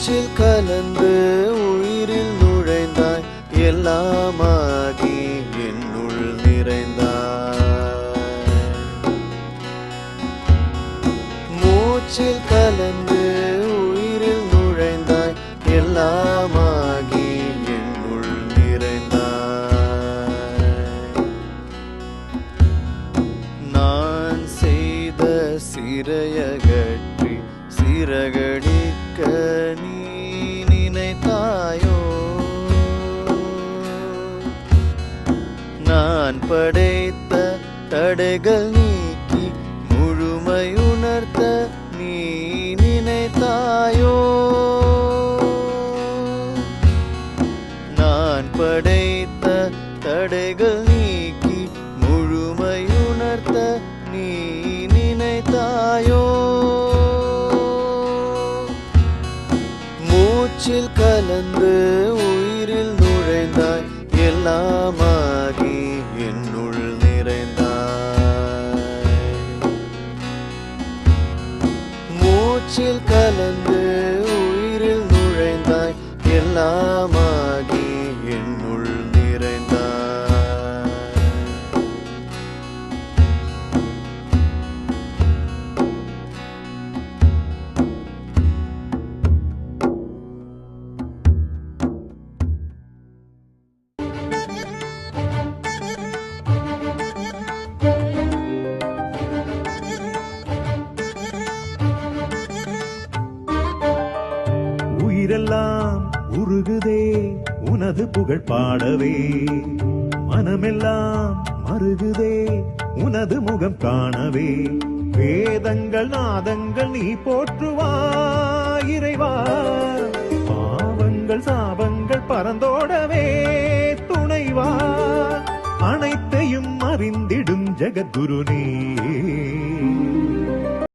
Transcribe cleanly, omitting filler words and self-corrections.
மூச்சில் கலந்து உயிரில் நுழைந்தாய், எல்லாமாகி என்னுள் நிறைந்தாய். மூச்சில் கலந்து உயிரில் நுழைந்தாய், எல்லாமாகி என்னுள் நிறைந்தாய். நான் செய்த சிறையகற்றி சிறகடிக்க நீ நினைத்தாயோ? நான் படைத்த தடைகள் நீக்கி முழுமையுணர்த்த நீ நினைத்தாயோ? நான் படைத்த தடைகள் நீக்கி முழுமையுணர்த்த நீ நினைத்தாயோ? மூச்சில் கலந்து உயிரில் நுழைந்தாய், எல்லாமாகி என்னுள் நிறைந்தாய். மூச்சில் கலந்து உயிரில் நுழைந்தாய், எல்லாமாகி என்னுள் நிறைந்தாய். உயிரெல்லாம் உருகுதே உனது புகழ் பாடவே, மனமெல்லாம் மருகுதே உனது முகம் காணவே. வேதங்கள் நாதங்கள் நீ போற்றுவாய் இறைவா, பாவங்கள் சாபங்கள் பறந்தோடவே துணைவா. அனைத்தையும் அறிந்திடும் ஜெகத்குரு நீ.